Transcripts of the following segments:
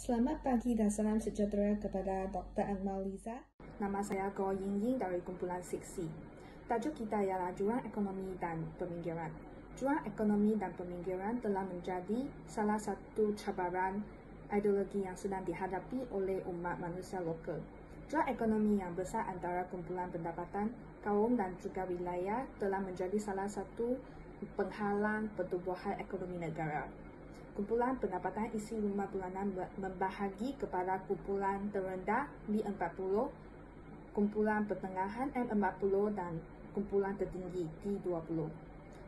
Selamat pagi dan salam sejahtera kepada Dr. Akmal Liza. Nama saya Go Ying Ying dari kumpulan Siksi. Tajuk kita ialah Jurang Ekonomi dan Peminggiran. Jurang ekonomi dan peminggiran telah menjadi salah satu cabaran ideologi yang sedang dihadapi oleh umat manusia lokal. Jurang ekonomi yang besar antara kumpulan pendapatan, kaum dan juga wilayah telah menjadi salah satu penghalang pertumbuhan ekonomi negara. Kumpulan pendapatan isi rumah bulanan membahagi kepada kumpulan terendah B40, kumpulan pertengahan M40 dan kumpulan tertinggi T20.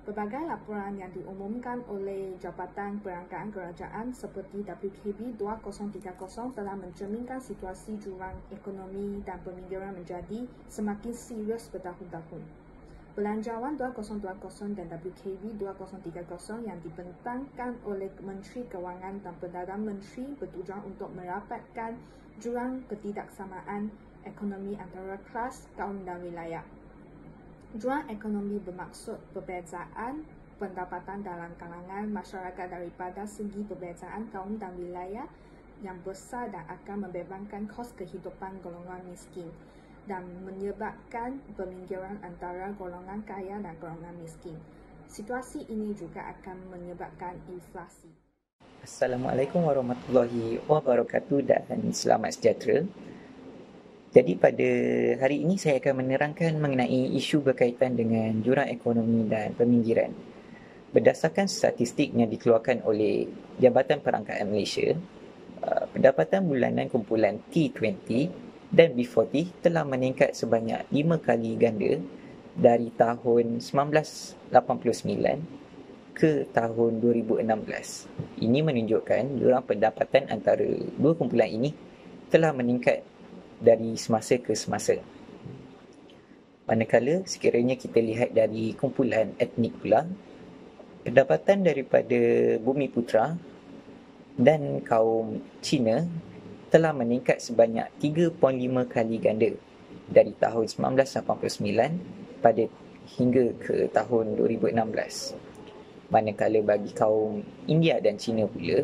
Berbagai laporan yang diumumkan oleh Jabatan Perangkaan Kerajaan seperti WKB 2030 telah mencerminkan situasi jurang ekonomi dan peminggiran menjadi semakin serius bertahun-tahun. Belanjawan 2020 dan WKB 2030 yang dibentangkan oleh Menteri Kewangan dan Perdana Menteri bertujuan untuk merapatkan jurang ketidaksamaan ekonomi antara kelas, kaum dan wilayah. Jurang ekonomi bermaksud perbezaan pendapatan dalam kalangan masyarakat daripada segi perbezaan kaum dan wilayah yang besar dan akan membebankan kos kehidupan golongan miskin dan menyebabkan peminggiran antara golongan kaya dan golongan miskin. Situasi ini juga akan menyebabkan inflasi. Assalamualaikum warahmatullahi wabarakatuh dan selamat sejahtera. Jadi pada hari ini saya akan menerangkan mengenai isu berkaitan dengan jurang ekonomi dan peminggiran. Berdasarkan statistik yang dikeluarkan oleh Jabatan Perangkaan Malaysia, pendapatan bulanan kumpulan T20 dan B40 telah meningkat sebanyak 5 kali ganda dari tahun 1989 ke tahun 2016. Ini menunjukkan jurang pendapatan antara dua kumpulan ini telah meningkat dari semasa ke semasa. Manakala sekiranya kita lihat dari kumpulan etnik pula, pendapatan daripada Bumiputera dan kaum Cina telah meningkat sebanyak 3.5 kali ganda dari tahun 1989 pada hingga ke tahun 2016. Manakala bagi kaum India dan Cina pula,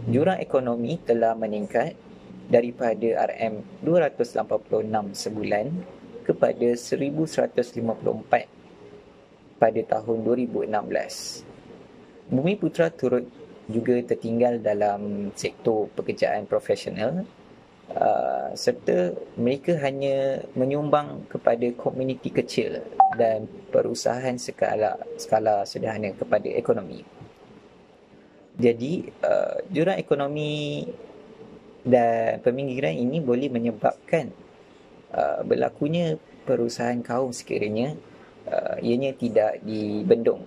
jurang ekonomi telah meningkat daripada RM286 sebulan kepada 1,154 pada tahun 2016. Bumiputera turut juga tertinggal dalam sektor pekerjaan profesional, serta mereka hanya menyumbang kepada komuniti kecil dan perusahaan skala sederhana kepada ekonomi. Jadi, jurang ekonomi dan peminggiran ini boleh menyebabkan berlakunya perusahaan kaum sekiranya ianya tidak dibendung.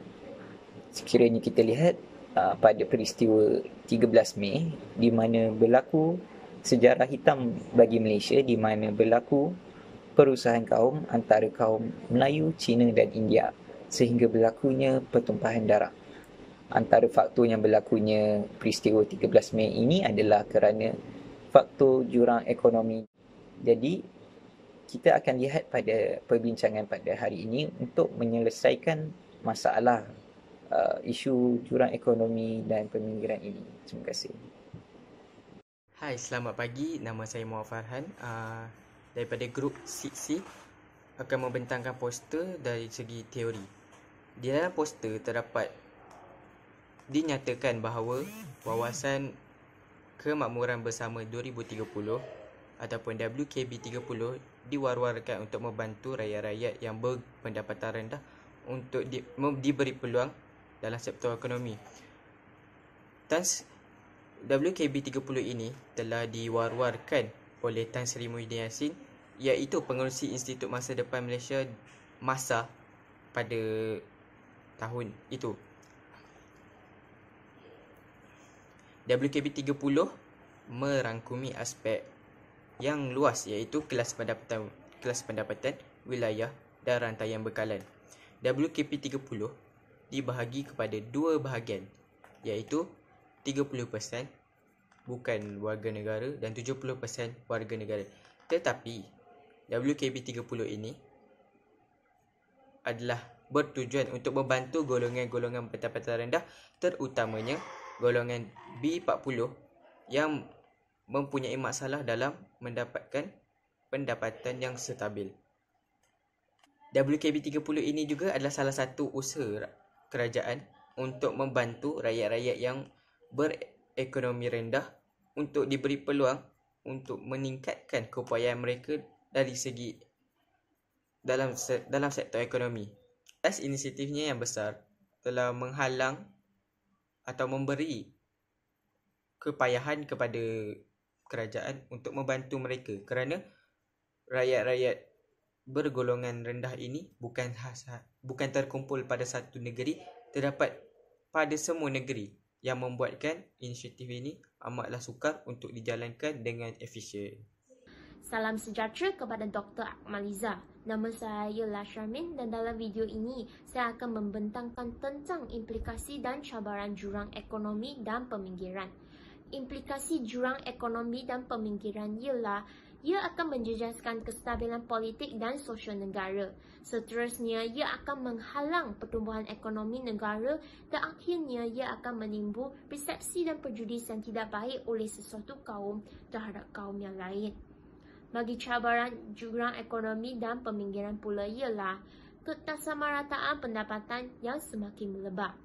Sekiranya kita lihat pada peristiwa 13 Mei di mana berlaku sejarah hitam bagi Malaysia, di mana berlaku perusahaan kaum antara kaum Melayu, Cina dan India sehingga berlakunya pertumpahan darah. Antara faktor yang berlakunya peristiwa 13 Mei ini adalah kerana faktor jurang ekonomi. Jadi kita akan lihat pada perbincangan pada hari ini untuk menyelesaikan masalah isu jurang ekonomi dan peminggiran ini. Terima kasih. Hai, selamat pagi. Nama saya Muhammad Farhan daripada grup Siksi akan membentangkan poster dari segi teori. Di dalam poster terdapat dinyatakan bahawa wawasan kemakmuran bersama 2030 ataupun WKB 30 diwar-warkan untuk membantu rakyat-rakyat yang berpendapatan rendah untuk diberi peluang dalam sektor ekonomi. WKB 30 ini telah diwar-warkan oleh Tan Sri Muhyiddin Yassin, iaitu pengerusi Institut Masa Depan Malaysia MASA pada tahun itu. WKB 30 merangkumi aspek yang luas iaitu kelas pendapatan, wilayah dan rantaian bekalan. WKB 30 dibahagi kepada dua bahagian iaitu 30% bukan warga negara dan 70% warga negara. Tetapi WKB 30 ini adalah bertujuan untuk membantu golongan-golongan pendapatan rendah, terutamanya golongan B40 yang mempunyai masalah dalam mendapatkan pendapatan yang stabil. WKB30 ini juga adalah salah satu usaha kerajaan untuk membantu rakyat-rakyat yang berekonomi rendah untuk diberi peluang untuk meningkatkan keupayaan mereka dari segi dalam sektor ekonomi. Atas inisiatifnya yang besar telah menghalang atau memberi kepayahan kepada kerajaan untuk membantu mereka kerana rakyat-rakyat bergolongan rendah ini bukan terkumpul pada satu negeri, terdapat pada semua negeri, yang membuatkan inisiatif ini amatlah sukar untuk dijalankan dengan efisien. Salam sejahtera kepada Dr. Akmaliza. Nama saya ialah Syarmin dan dalam video ini saya akan membentangkan tentang implikasi dan cabaran jurang ekonomi dan peminggiran. Implikasi jurang ekonomi dan peminggiran ialah ia akan menjejaskan kestabilan politik dan sosial negara. Seterusnya, ia akan menghalang pertumbuhan ekonomi negara dan akhirnya ia akan menimbul persepsi dan prejudis yang tidak baik oleh sesuatu kaum terhadap kaum yang lain. Bagi cabaran jurang ekonomi dan peminggiran pula ialah ketaksamarataan pendapatan yang semakin melebar.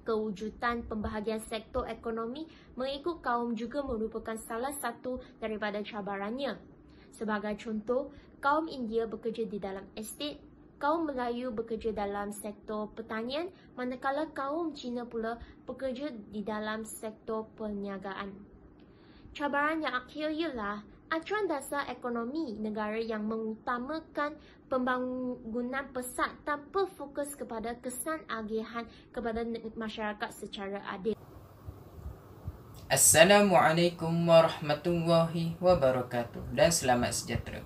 Kewujudan pembahagian sektor ekonomi mengikut kaum juga merupakan salah satu daripada cabarannya. Sebagai contoh, kaum India bekerja di dalam estet, kaum Melayu bekerja dalam sektor pertanian, manakala kaum Cina pula bekerja di dalam sektor perniagaan. Cabaran yang akhir ialah acuan dasar ekonomi negara yang mengutamakan pembangunan pesat tanpa fokus kepada kesan agihan kepada masyarakat secara adil. Assalamualaikum warahmatullahi wabarakatuh dan selamat sejahtera.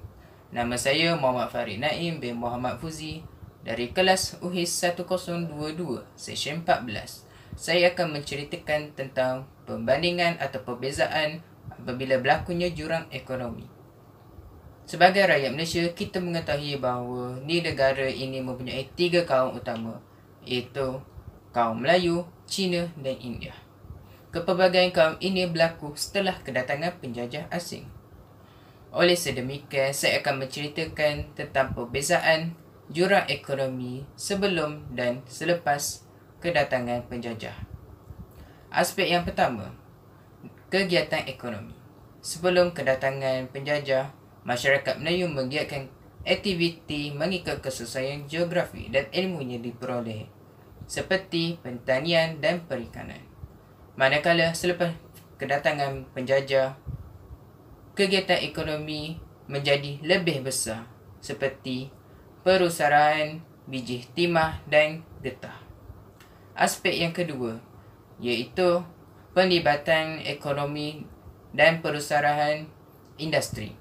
Nama saya Muhammad Farid Naim bin Muhammad Fuzi dari kelas UHIS 1022 session 14. Saya akan menceritakan tentang perbandingan atau perbezaan apabila berlakunya jurang ekonomi. Sebagai rakyat Malaysia, kita mengetahui bahawa di negara ini mempunyai 3 kaum utama, iaitu kaum Melayu, Cina dan India. Kepelbagaian kaum ini berlaku setelah kedatangan penjajah asing. Oleh sedemikian, saya akan menceritakan tentang perbezaan jurang ekonomi sebelum dan selepas kedatangan penjajah. Aspek yang pertama, kegiatan ekonomi. Sebelum kedatangan penjajah, masyarakat Melayu menggiatkan aktiviti mengikut kesesuaian geografi dan ilmunya diperoleh, seperti pertanian dan perikanan. Manakala selepas kedatangan penjajah, kegiatan ekonomi menjadi lebih besar, seperti perusahaan, biji timah dan getah. Aspek yang kedua, iaitu penlibatan ekonomi dan perusahaan industri.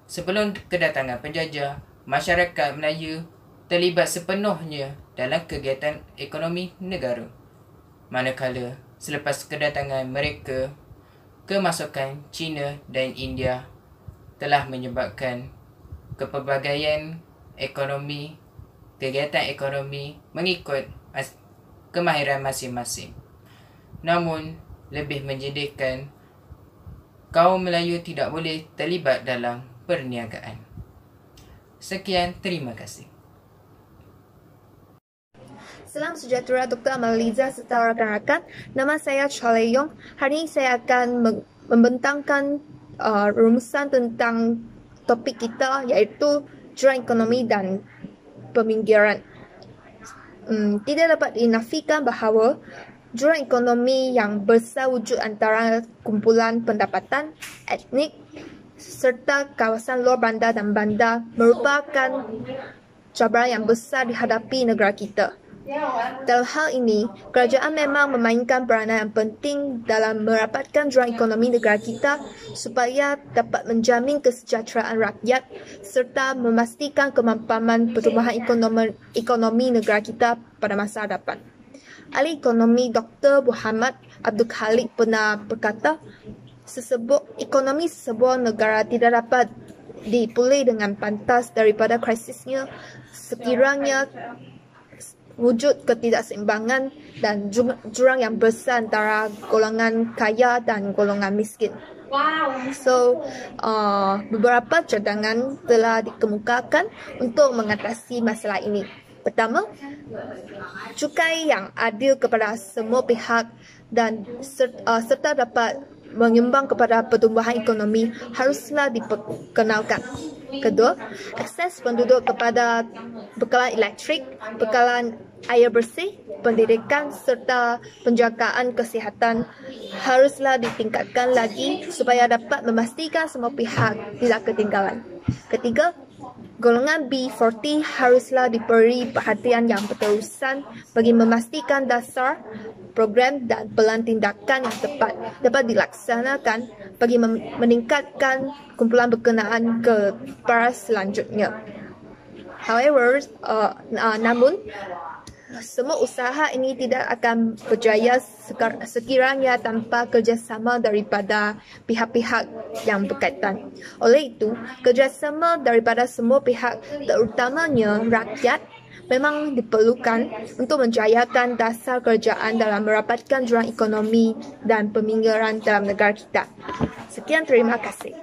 Sebelum kedatangan penjajah, masyarakat Melayu terlibat sepenuhnya dalam kegiatan ekonomi negara. Manakala selepas kedatangan mereka, kemasukan Cina dan India telah menyebabkan kepelbagaian ekonomi, kegiatan ekonomi mengikut kemahiran masing-masing. Namun, lebih menyedihkan, kaum Melayu tidak boleh terlibat dalam perniagaan. Sekian, terima kasih. Salam sejahtera Dr. Akmaliza serta rakan-rakan. Nama saya Chua Lei Yong. Hari ini saya akan membentangkan rumusan tentang topik kita, iaitu jurang ekonomi dan peminggiran. Tidak dapat dinafikan bahawa jurang ekonomi yang besar wujud antara kumpulan pendapatan, etnik serta kawasan luar bandar dan bandar merupakan cabaran yang besar dihadapi negara kita. Dalam hal ini, kerajaan memang memainkan peranan yang penting dalam merapatkan jurang ekonomi negara kita supaya dapat menjamin kesejahteraan rakyat serta memastikan kemampanan pertumbuhan ekonomi negara kita pada masa hadapan. Ahli ekonomi Dr. Muhammad Abdul Khalik pernah berkata, ekonomi sebuah negara tidak dapat dipulih dengan pantas daripada krisisnya sekiranya wujud ketidakseimbangan dan jurang yang besar antara golongan kaya dan golongan miskin. So, beberapa cadangan telah dikemukakan untuk mengatasi masalah ini. Pertama, cukai yang adil kepada semua pihak dan serta dapat menyumbang kepada pertumbuhan ekonomi haruslah diperkenalkan. Kedua, akses penduduk kepada bekalan elektrik, bekalan air bersih, pendidikan serta penjagaan kesihatan haruslah ditingkatkan lagi supaya dapat memastikan semua pihak tidak ketinggalan. Ketiga, golongan B40 haruslah diberi perhatian yang berterusan bagi memastikan dasar, program dan pelan tindakan yang tepat dapat dilaksanakan bagi meningkatkan kumpulan berkenaan ke paras selanjutnya. However, namun semua usaha ini tidak akan berjaya sekiranya tanpa kerjasama daripada pihak-pihak yang berkaitan. Oleh itu, kerjasama daripada semua pihak, terutamanya rakyat, memang diperlukan untuk menjayakan dasar kerajaan dalam merapatkan jurang ekonomi dan peminggiran dalam negara kita. Sekian, terima kasih.